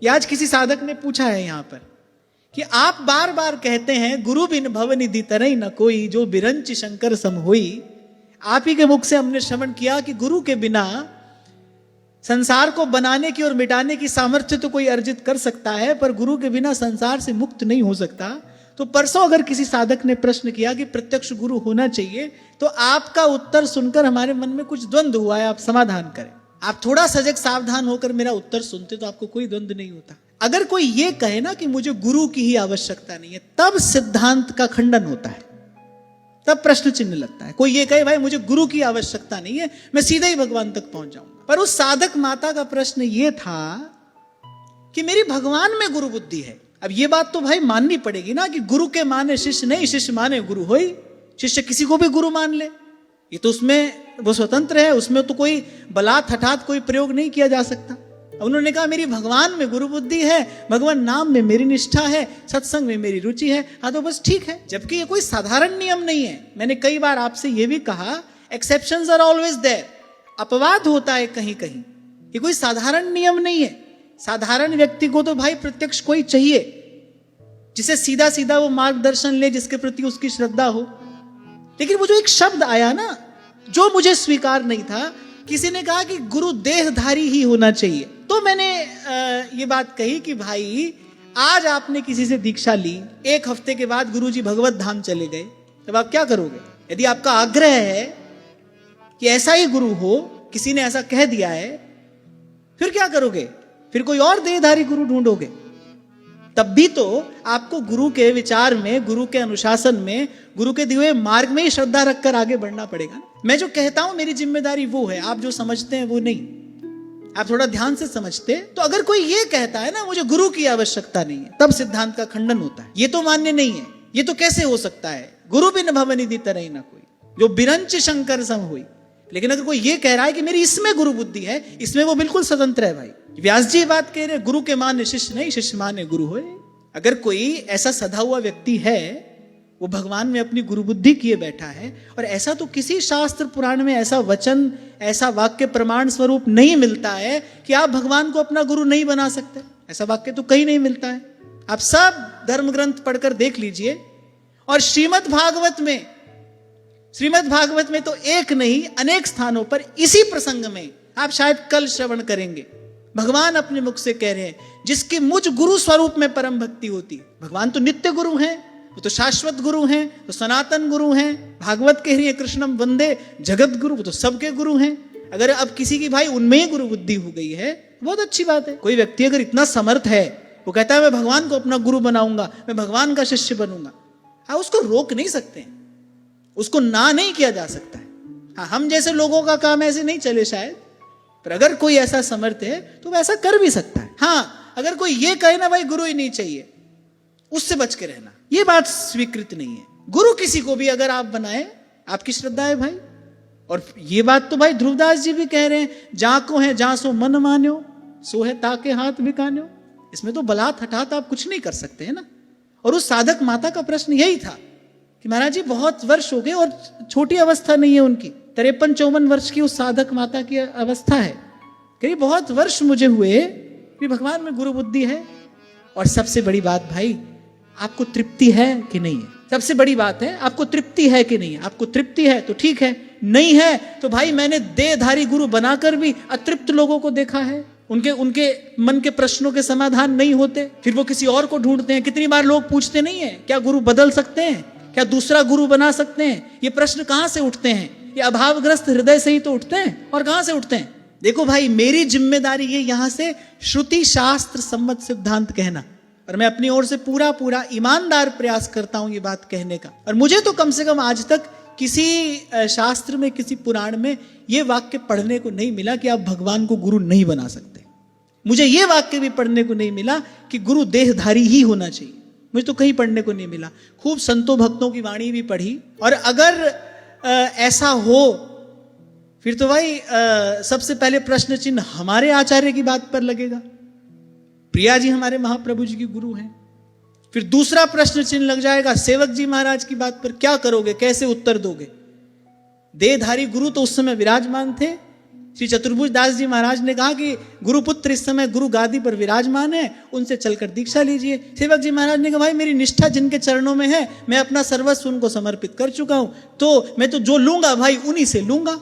ये आज किसी साधक ने पूछा है यहां पर कि आप बार बार कहते हैं गुरु बिन भवनिधि तरई न कोई, जो बिरंच शंकर सम होई। आप ही के मुख से हमने श्रवण किया कि गुरु के बिना संसार को बनाने की और मिटाने की सामर्थ्य तो कोई अर्जित कर सकता है, पर गुरु के बिना संसार से मुक्त नहीं हो सकता। तो परसों अगर किसी साधक ने प्रश्न किया कि प्रत्यक्ष गुरु होना चाहिए, तो आपका उत्तर सुनकर हमारे मन में कुछ द्वंद्व हुआ है, आप समाधान करें। आप थोड़ा सजग सावधान होकर मेरा उत्तर सुनते तो आपको कोई द्वंद्व नहीं होता। अगर कोई ये कहे ना कि मुझे गुरु की ही आवश्यकता नहीं है, तब सिद्धांत का खंडन होता है, तब प्रश्न चिन्ह लगता है। कोई ये कहे भाई मुझे गुरु की आवश्यकता नहीं है, मैं सीधे ही भगवान तक पहुंच जाऊंगा। पर उस साधक माता का प्रश्न ये था कि मेरी भगवान में गुरु बुद्धि है। अब ये बात तो भाई माननी पड़ेगी ना कि गुरु के माने शिष्य नहीं, शिष्य माने गुरु होई। शिष्य किसी को भी गुरु मान ले, ये तो उसमें वो स्वतंत्र है, उसमें तो कोई बलात् हठात कोई प्रयोग नहीं किया जा सकता। उन्होंने कहा मेरी भगवान में गुरु बुद्धि है, भगवान नाम में मेरी निष्ठा है, सत्संग में मेरी रुचि है, हाँ तो बस ठीक है। जबकि ये कोई साधारण नियम नहीं है। मैंने कई बार आपसे ये भी कहा एक्सेप्शंस आर ऑलवेज देयर, अपवाद होता है कहीं कहीं, ये कोई साधारण नियम नहीं है। साधारण व्यक्ति को तो भाई प्रत्यक्ष कोई चाहिए जिसे सीधा सीधा वो मार्गदर्शन ले, जिसके प्रति उसकी श्रद्धा हो। लेकिन वो जो एक शब्द आया ना, जो मुझे स्वीकार नहीं था, किसी ने कहा कि गुरु देहधारी ही होना चाहिए। तो मैंने ये बात कही कि भाई आज आपने किसी से दीक्षा ली, एक हफ्ते के बाद गुरुजी भगवत धाम चले गए, तब आप क्या करोगे? यदि आपका आग्रह है कि ऐसा ही गुरु हो, किसी ने ऐसा कह दिया है, फिर क्या करोगे? फिर कोई और देहधारी गुरु ढूंढोगे। तब भी तो आपको गुरु के विचार में, गुरु के अनुशासन में, गुरु के दिए हुए मार्ग में ही श्रद्धा रखकर आगे बढ़ना पड़ेगा। मैं जो कहता हूं मेरी जिम्मेदारी वो है, आप जो समझते हैं वो नहीं। आप थोड़ा ध्यान से समझते। तो अगर कोई ये कहता है ना मुझे गुरु की आवश्यकता नहीं है, तब सिद्धांत का खंडन होता है। ये तो मान्य नहीं है, ये तो कैसे हो सकता है? गुरु बिन भवनिधि तरई न कोई, जो बिरंच शंकर सम हुई। लेकिन अगर कोई ये कह रहा है कि मेरी इसमें गुरु बुद्धि है, इसमें वो बिल्कुल स्वतंत्र है। भाई व्यास जी बात कह रहे, गुरु के माने शिष्य नहीं, शिष्य माने गुरु होए। अगर कोई ऐसा सधा हुआ व्यक्ति है, वो भगवान में अपनी गुरु बुद्धि किए बैठा है, और ऐसा तो किसी शास्त्र पुराण में ऐसा वचन, ऐसा वाक्य प्रमाण स्वरूप नहीं मिलता है कि आप भगवान को अपना गुरु नहीं बना सकते। ऐसा वाक्य तो कहीं नहीं मिलता है। आप सब धर्म ग्रंथ पढ़कर देख लीजिए। और श्रीमद् भागवत में तो एक नहीं अनेक स्थानों पर इसी प्रसंग में, आप शायद कल श्रवण करेंगे, भगवान अपने मुख से कह रहे हैं जिसकी मुझ गुरु स्वरूप में परम भक्ति होती है। भगवान तो नित्य गुरु हैं, वो तो शाश्वत गुरु हैं, तो सनातन गुरु हैं। भागवत कह रही है कृष्णम वंदे जगत गुरु, वो तो सबके गुरु हैं। अगर अब किसी की भाई उनमें ही गुरु बुद्धि हो गई है, बहुत अच्छी बात है। कोई व्यक्ति अगर इतना समर्थ है, वो कहता है मैं भगवान को अपना गुरु बनाऊंगा, मैं भगवान का शिष्य बनूंगा, हाँ उसको रोक नहीं सकते, उसको ना नहीं किया जा सकता है। हाँ हम जैसे लोगों का काम ऐसे नहीं चले शायद, पर अगर कोई ऐसा समर्थ है तो वह ऐसा कर भी सकता है। हाँ अगर कोई ये कहे ना भाई गुरु ही नहीं चाहिए, उससे बच के रहना, ये बात स्वीकृत नहीं है। गुरु किसी को भी अगर आप बनाए, आपकी श्रद्धा है भाई। और ये बात तो भाई ध्रुवदास जी भी कह रहे हैं, जा को है जा सो मन मान्यो, सो है ताके हाथ बिकान्यो। इसमें तो बलात् हठात आप कुछ नहीं कर सकते है ना। और उस साधक माता का प्रश्न यही था कि महाराज जी बहुत वर्ष हो गए और छोटी अवस्था नहीं है उनकी, 53-54 वर्ष की उस साधक माता की अवस्था है। करीब बहुत वर्ष मुझे हुए कि भगवान में गुरु बुद्धि है। और सबसे बड़ी बात भाई, आपको तृप्ति है कि नहीं है? सबसे बड़ी बात है आपको तृप्ति है कि नहीं है। आपको तृप्ति है तो ठीक है, नहीं है तो भाई मैंने देहधारी गुरु बनाकर भी अतृप्त लोगों को देखा है। उनके मन के प्रश्नों के समाधान नहीं होते, फिर वो किसी और को ढूंढते हैं। कितनी बार लोग पूछते नहीं है क्या गुरु बदल सकते हैं, क्या दूसरा गुरु बना सकते हैं? ये प्रश्न कहां से उठते हैं? ये अभावग्रस्त हृदय से ही तो उठते हैं। और कहां से उठते हैं? देखो भाई मेरी जिम्मेदारी ये यहां से श्रुति शास्त्र सम्मत सिद्धांत कहना, और मैं अपनी ओर से पूरा ईमानदार प्रयास करता हूं ये बात कहने का। और मुझे तो कम से कम आज तक किसी शास्त्र में, किसी पुराण में ये वाक्य पढ़ने को नहीं मिला कि आप भगवान को गुरु नहीं बना सकते। मुझे ये वाक्य भी पढ़ने को नहीं मिला कि गुरु देहधारी ही होना चाहिए। मुझे तो कहीं पढ़ने को नहीं मिला। खूब संतों भक्तों की वाणी भी पढ़ी, और अगर ऐसा हो फिर तो भाई सबसे पहले प्रश्न चिन्ह हमारे आचार्य की बात पर लगेगा। प्रिया जी हमारे महाप्रभु जी की गुरु हैं। फिर दूसरा प्रश्न चिन्ह लग जाएगा सेवक जी महाराज की बात पर, क्या करोगे, कैसे उत्तर दोगे? देहधारी गुरु तो उस समय विराजमान थे, श्री चतुर्भुज दास जी महाराज ने कहा कि गुरुपुत्र इस समय गुरु गादी पर विराजमान है, उनसे चलकर दीक्षा लीजिए। सेवक जी महाराज ने कहा भाई मेरी निष्ठा जिनके चरणों में है, मैं अपना सर्वस्व उनको समर्पित कर चुका हूं, तो मैं तो जो लूंगा भाई उन्हीं से लूंगा,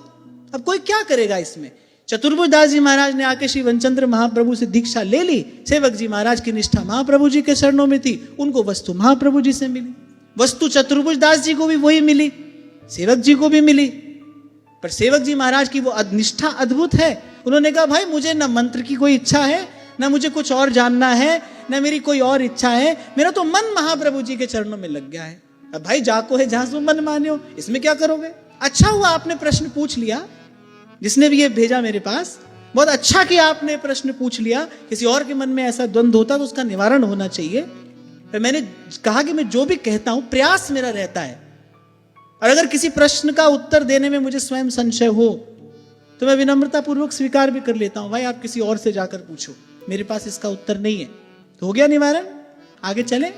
अब कोई क्या करेगा इसमें। चतुर्भुज दास जी महाराज ने आके श्री वनचंद्र महाप्रभु से दीक्षा ले ली। सेवक जी महाराज की निष्ठा महाप्रभु जी के चरणों में थी, उनको वस्तु महाप्रभु जी से मिली। वस्तु चतुर्भुज दास जी को भी वही मिली, सेवक जी को भी मिली, पर सेवक जी महाराज की वो निष्ठा अद्भुत है। उन्होंने कहा भाई मुझे न मंत्र की कोई इच्छा है, न मुझे कुछ और जानना है, न मेरी कोई और इच्छा है, मेरा तो मन महाप्रभु जी के चरणों में लग गया है। अब भाई जाको है जहां सो मन मान्यो, इसमें क्या करोगे। अच्छा हुआ आपने प्रश्न पूछ लिया, जिसने भी ये भेजा मेरे पास, बहुत अच्छा कि आपने प्रश्न पूछ लिया। किसी और के मन में ऐसा द्वंद्व होता तो उसका निवारण होना चाहिए। फिर मैंने कहा कि मैं जो भी कहता हूं प्रयास मेरा रहता है, और अगर किसी प्रश्न का उत्तर देने में मुझे स्वयं संशय हो तो मैं विनम्रता पूर्वक स्वीकार भी कर लेता हूं, भाई आप किसी और से जाकर पूछो, मेरे पास इसका उत्तर नहीं है। तो हो गया निवारण, आगे चले।